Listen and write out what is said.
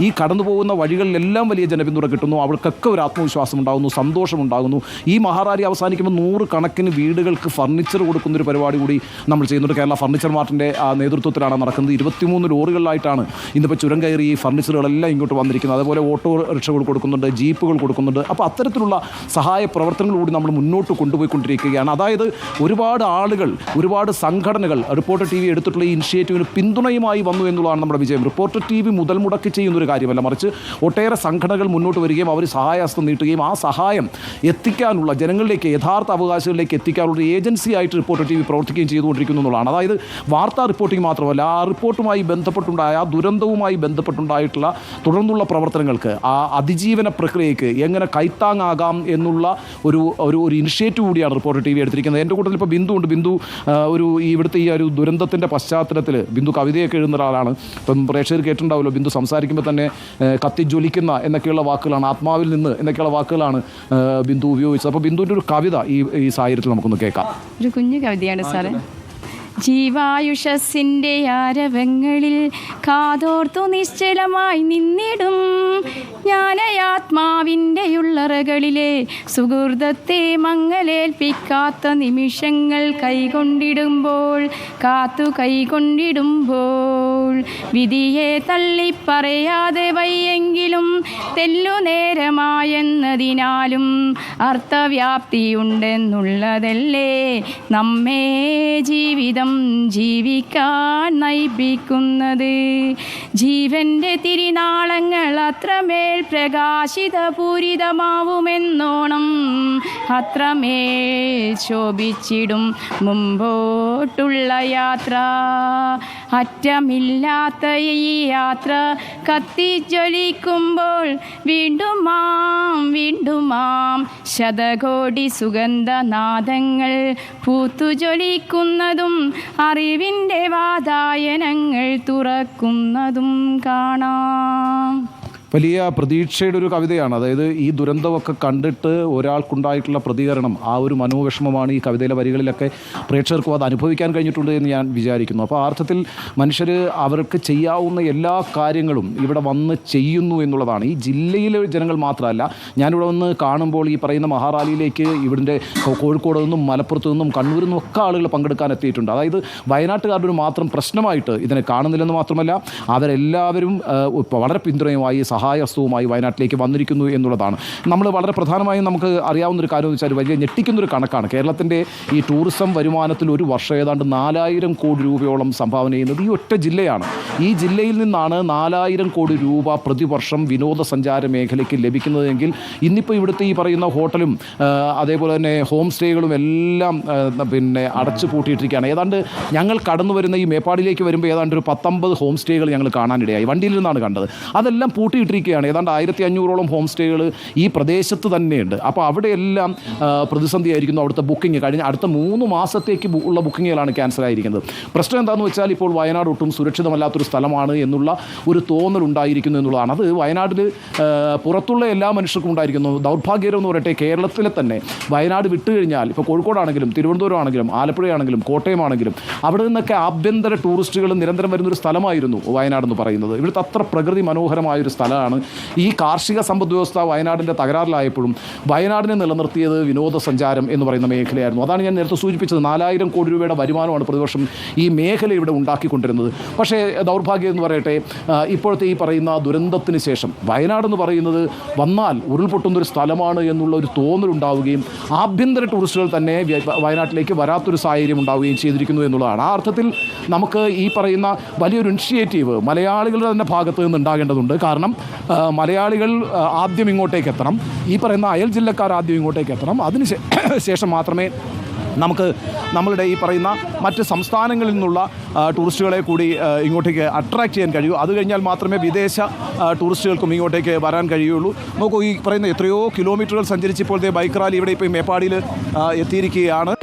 ഈ കടന്നു പോകുന്ന വഴികളിലെല്ലാം വലിയ ജനപിന്തുണ കിട്ടുന്നു. അവർക്കൊക്കെ ഒരു ആത്മവിശ്വാസം ഉണ്ടാകുന്നു, സന്തോഷമുണ്ടാകുന്നു. ഈ മഹാറാലി അവസാനിക്കുമ്പോൾ 100 കണക്കിന് വീടുകൾക്ക് ഫർണിച്ചർ കൊടുക്കുന്നൊരു പരിപാടി കൂടി നമ്മൾ ചെയ്യുന്നുണ്ട്. കേരള ഫർണിച്ചർ മാർട്ടിൻ്റെ നേതൃത്വത്തിലാണ് നടക്കുന്നത്. 23 ലോറികളിലായിട്ടാണ് ഇന്നിപ്പോൾ ചുരം കയറി ഈ ഫർണിച്ചറുകളെല്ലാം ഇങ്ങോട്ട് വന്നിരിക്കുന്നത്. അതുപോലെ ഓട്ടോ റിക്ഷകൾ കൊടുക്കുന്നുണ്ട്, ജീപ്പുകൾ കൊടുക്കുന്നുണ്ട്. അപ്പോൾ അത്തരത്തിലുള്ള സഹായ പ്രവർത്തനങ്ങൾ കൂടി നമ്മൾ മുന്നോട്ട് കൊണ്ടുപോയിക്കൊണ്ടിരിക്കുകയാണ്. അതായത് ഒരുപാട് ആളുകൾ, ഒരുപാട് സംഘടനകൾ റിപ്പോർട്ടർ TV എടുത്തിട്ടുള്ള ഈ ഇനിഷ്യേറ്റീവിന് പിന്തുണയുമായി വന്നു എന്നുള്ളതാണ് നമ്മുടെ വിജയം. റിപ്പോർട്ടർ TV മുതൽ മുടക്കി ചെയ്യുന്നൊരു കാര്യമല്ല, മറിച്ച് ഒട്ടേറെ സംഘടനകൾ മുന്നോട്ട് വരികയും അവർ സഹായഹസ്തം നീട്ടുകയും ആ സഹായം എത്തിക്കാനുള്ള, ജനങ്ങളിലേക്ക് യഥാർത്ഥ അവകാശങ്ങളിലേക്ക് എത്തിക്കാനുള്ള ഒരു ഏജൻസി ആയിട്ട് റിപ്പോർട്ടർ TV പ്രവർത്തിക്കുകയും ചെയ്തുകൊണ്ടിരിക്കുന്നു എന്നുള്ളതാണ്. അതായത് വാർത്താ റിപ്പോർട്ടിംഗ് മാത്രമല്ല, ആ റിപ്പോർട്ടുമായി ബന്ധപ്പെട്ടുണ്ടായ, ആ ദുരന്തവുമായി ബന്ധപ്പെട്ടുണ്ടായിട്ടുള്ള തുടർന്നുള്ള പ്രവർത്തനങ്ങൾക്ക്, ആ അതിജീവന പ്രക്രിയയ്ക്ക് എങ്ങനെ കൈത്താങ്ങാകാം എന്നുള്ള ഒരു ഒരു ഒരു ഇനിഷ്യേറ്റീവ് കൂടിയാണ് റിപ്പോർട്ടർ TV എടുത്തിരിക്കുന്നത്. എൻ്റെ കൂട്ടത്തിൽ ഇപ്പോൾ ബിന്ദു ഉണ്ട്. ബിന്ദു ഇവിടുത്തെ ഈ ഒരു ദുരന്തത്തിൻ്റെ പശ്ചാത്തലത്തിൽ ബിന്ദു കവിതയൊക്കെ എഴുതുന്ന ഒരാളാണ്. ഇപ്പം പ്രേക്ഷകർ കേട്ടിട്ടുണ്ടാവുമല്ലോ, ബിന്ദു സംസാരിക്കുമ്പോൾ തന്നെ കത്തിജ്വലിക്കുന്ന എന്നൊക്കെയുള്ള വാക്കുകളാണ്, ആത്മാവിൽ നിന്ന് എന്നൊക്കെയുള്ള വാക്കുകളാണ് ബിന്ദു ഉപയോഗിച്ചത്. അപ്പോൾ ബിന്ദുവിൻ്റെ ഒരു കവിത ഈ സാഹചര്യത്തിൽ നമുക്കൊന്ന് കേൾക്കാം. ഒരു കുഞ്ഞു കവിതയാണ് സാറേ. ജീവായുഷസിൻ്റെ ആരവങ്ങളിൽ കാതോർത്തു നിശ്ചലമായി നിന്നിടും ജ്ഞാനയാത്മാവിൻ്റെ ഉള്ളറകളിലെ സുഹൃതത്തെ മങ്ങലേൽപ്പിക്കാത്ത നിമിഷങ്ങൾ കൈകൊണ്ടിടുമ്പോൾ, വിധിയെ തള്ളിപ്പറയാതെ വയ്യെങ്കിലും തെല്ലുനേരമായെന്നതിനാലും അർത്ഥവ്യാപ്തിയുണ്ടെന്നുള്ളതല്ലേ നമ്മെ ജീവിതം ജീവിക്കാൻ നയിപ്പിക്കുന്നത്. ജീവന്റെ തിരിനാളങ്ങൾ അത്രമേൽ പ്രകാശിതപൂരിതമാവുമെന്നോണം അത്രമേൽ ശോഭിച്ചിടും മുമ്പോട്ടുള്ള യാത്ര. അറ്റമില്ലാത്ത ഈ യാത്ര കത്തിജ്വലിക്കുമ്പോൾ വീണ്ടുമാം ശതകോടി സുഗന്ധനാദങ്ങൾ പൂത്തുജ്വലിക്കുന്നതും അറിവിൻ്റെ വാതായനങ്ങൾ തുറക്കുന്നതും കാണാം. വലിയ പ്രതീക്ഷയുടെ ഒരു കവിതയാണ്. അതായത് ഈ ദുരന്തമൊക്കെ കണ്ടിട്ട് ഒരാൾക്കുണ്ടായിട്ടുള്ള പ്രതികരണം, ആ ഒരു മനോവിഷമമാണ് ഈ കവിതയിലെ വരികളിലൊക്കെ പ്രേക്ഷകർക്കും അത് അനുഭവിക്കാൻ കഴിഞ്ഞിട്ടുണ്ട് എന്ന് ഞാൻ വിചാരിക്കുന്നു. അപ്പോൾ ആ അർത്ഥത്തിൽ മനുഷ്യർ അവർക്ക് ചെയ്യാവുന്ന എല്ലാ കാര്യങ്ങളും ഇവിടെ വന്ന് ചെയ്യുന്നു എന്നുള്ളതാണ്. ഈ ജില്ലയിലെ ജനങ്ങൾ മാത്രമല്ല, ഞാനിവിടെ വന്ന് കാണുമ്പോൾ ഈ പറയുന്ന മഹാറാലിയിലേക്ക് ഇവിടുത്തെ കോഴിക്കോട് നിന്നും മലപ്പുറത്തു നിന്നും കണ്ണൂരിൽ നിന്നും ഒക്കെ ആളുകൾ പങ്കെടുക്കാൻ എത്തിയിട്ടുണ്ട്. അതായത് വയനാട്ടുകാരുടെ മാത്രം പ്രശ്നമായിട്ട് ഇതിനെ കാണുന്നില്ലെന്ന് മാത്രമല്ല, അവരെല്ലാവരും വളരെ പിന്തുണയുമായി സഹായഹസ്തവുമായി വയനാട്ടിലേക്ക് വന്നിരിക്കുന്നു എന്നുള്ളതാണ്. നമ്മൾ വളരെ പ്രധാനമായും നമുക്ക് അറിയാവുന്നൊരു കാര്യം എന്ന് വെച്ചാൽ വലിയ ഞെട്ടിക്കുന്നൊരു കണക്കാണ്. കേരളത്തിൻ്റെ ഈ ടൂറിസം വരുമാനത്തിൽ ഒരു വർഷം ഏതാണ്ട് 4000 കോടി രൂപയോളം സംഭാവന ചെയ്യുന്നത് ഈ ഒറ്റ ജില്ലയാണ്. ഈ ജില്ലയിൽ നിന്നാണ് 4000 കോടി രൂപ പ്രതിവർഷം വിനോദസഞ്ചാര മേഖലയ്ക്ക് ലഭിക്കുന്നതെങ്കിൽ ഇന്നിപ്പോൾ ഇവിടുത്തെ ഈ പറയുന്ന ഹോട്ടലും അതേപോലെ തന്നെ ഹോം സ്റ്റേകളും എല്ലാം അടച്ചു പൂട്ടിയിട്ടിരിക്കുകയാണ്. ഏതാണ്ട് ഞങ്ങൾ കടന്നു വരുന്ന ഈ മേപ്പാടിയിലേക്ക് വരുമ്പോൾ ഏതാണ്ട് ഒരു 19 ഹോം സ്റ്റേകൾ ഞങ്ങൾ കാണാനിടയായി. വണ്ടിയിൽ നിന്നാണ് കണ്ടത്. അതെല്ലാം പൂട്ടിയിട്ടിരിക്കുകയാണ്. ഏതാണ്ട് 1500ഓളം ഹോം സ്റ്റേകൾ ഈ പ്രദേശത്ത് തന്നെയുണ്ട്. അപ്പോൾ അവിടെയെല്ലാം പ്രതിസന്ധിയായിരിക്കുന്നു. അവിടുത്തെ ബുക്കിംഗ് കഴിഞ്ഞ അടുത്ത 3 മാസത്തേക്ക് ഉള്ള ബുക്കിങ്ങുകളാണ് ക്യാൻസൽ ആയിരിക്കുന്നത്. പ്രശ്നം എന്താണെന്ന് വെച്ചാൽ ഇപ്പോൾ വയനാട് ഒട്ടും സുരക്ഷിതമല്ലാത്തൊരു സ്ഥലമാണ് എന്നുള്ള ഒരു തോന്നലുണ്ടായിരിക്കുന്നു എന്നുള്ളതാണ്. അത് വയനാട്ടിൽ പുറത്തുള്ള എല്ലാ മനുഷ്യർക്കും ഉണ്ടായിരിക്കുന്നു. ദൗർഭാഗ്യം എന്ന് പറയട്ടെ, കേരളത്തിലെ തന്നെ വയനാട് വിട്ടുകഴിഞ്ഞാൽ ഇപ്പോൾ കോഴിക്കോടാണെങ്കിലും തിരുവനന്തപുരം ആണെങ്കിലും ആലപ്പുഴയാണെങ്കിലും കോട്ടയമാണെങ്കിലും അവിടെ നിന്നൊക്കെ ആഭ്യന്തര ടൂറിസ്റ്റുകൾ നിരന്തരം വരുന്നൊരു സ്ഥലമായിരുന്നു വയനാടെന്ന് പറയുന്നത്. ഇവിടുത്തെ അത്ര പ്രകൃതി മനോഹരമായൊരു സ്ഥലമാണ്. ഈ കാർഷിക സമ്പദ് വ്യവസ്ഥ വയനാടിൻ്റെ തകരാറിലായപ്പോഴും വയനാടിനെ നിലനിർത്തിയത് വിനോദസഞ്ചാരം എന്ന് പറയുന്ന മേഖലയായിരുന്നു. അതാണ് ഞാൻ നേരത്തെ സൂചിപ്പിച്ചത്. 4000 കോടി രൂപയുടെ വരുമാനമാണ് പ്രതിവർഷം ഈ മേഖല ഇവിടെ ഉണ്ടാക്കിക്കൊണ്ടിരുന്നത്. പക്ഷേ ദൗർഭാഗ്യം എന്ന് പറയട്ടെ, ഇപ്പോഴത്തെ ഈ പറയുന്ന ദുരന്തത്തിന് ശേഷം വയനാടെന്ന് പറയുന്നത് വന്നാൽ ഉരുൾപൊട്ടുന്നൊരു സ്ഥലമാണ് എന്നുള്ള ഒരു തോന്നലുണ്ടാവുകയും ആഭ്യന്തര ടൂറിസ്റ്റുകൾ തന്നെ വയനാട്ടിലേക്ക് വരാത്തൊരു സാഹചര്യം ഉണ്ടാവുകയും ചെയ്തിരിക്കുന്നു എന്നുള്ളതാണ്. ആ അർത്ഥത്തിൽ നമുക്ക് ഈ പറയുന്ന വലിയൊരു ഇനിഷ്യേറ്റീവ് മലയാളികളുടെ തന്നെ ഭാഗത്ത് നിന്ന് ഉണ്ടാകേണ്ടതുണ്ട്. കാരണം മലയാളികൾ ആദ്യം ഇങ്ങോട്ടേക്ക് എത്തണം, ഈ പറയുന്ന അയൽ ജില്ലക്കാർ ആദ്യം ഇങ്ങോട്ടേക്ക് എത്തണം. അതിന് ശേഷം മാത്രമേ നമുക്ക് നമ്മളുടെ ഈ പറയുന്ന മറ്റ് സംസ്ഥാനങ്ങളിൽ നിന്നുള്ള ടൂറിസ്റ്റുകളെ കൂടി ഇങ്ങോട്ടേക്ക് അട്രാക്റ്റ് ചെയ്യാൻ കഴിയൂ. അത് കഴിഞ്ഞാൽ മാത്രമേ വിദേശ ടൂറിസ്റ്റുകൾക്കും ഇങ്ങോട്ടേക്ക് വരാൻ കഴിയുള്ളൂ. നോക്കൂ, ഈ പറയുന്ന എത്രയോ കിലോമീറ്ററുകൾ സഞ്ചരിച്ച് ഇപ്പോഴത്തെ ബൈക്ക് റാലി ഇവിടെ ഇപ്പോൾ മേപ്പാടിയിൽ എത്തിയിരിക്കുകയാണ്.